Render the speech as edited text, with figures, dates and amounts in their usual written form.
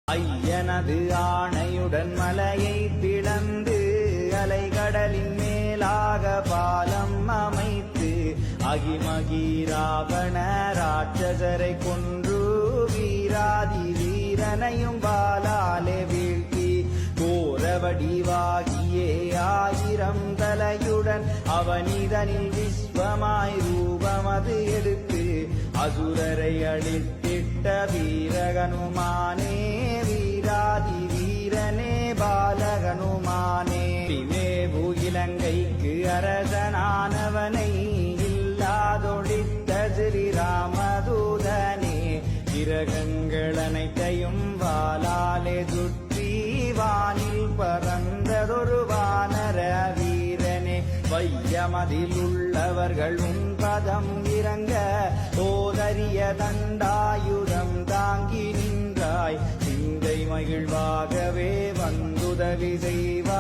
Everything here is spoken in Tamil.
ஐயனது ஆணையுடன் மலையை பிளந்து அலைகடலின் மேலாக பாலம் அமைத்து அகிமகி ராவண ராட்சசரை கொன்று வீராதி வீரனையும் பாலாலே வீழ்த்தி கோரவடிவாகியே 1000 தலையுடன் அவனிதனில் விஸ்வமாய் ரூபமது எடுத்து அசுரரை அழித்திட்ட வீரகனுமானே வீராதி வீரனே பாலகனுமானே திமேபு இலங்கைக்கு அரசனானவனை இல்லாதொழித்த ஸ்ரீராமதூதனே கிரகங்கள் அனைத்தையும் வாளாலே சுற்றி வானில் பறந்ததொரு வானர வீரனே வையமதில் உள்ளவர்கள் உன் பதம் இறங்க ஓதரிய தண்டாயுதம் தாங்கி நின்றாய் சிந்தை மகிழ்வாகவே வந்துதவி செய்வாய்.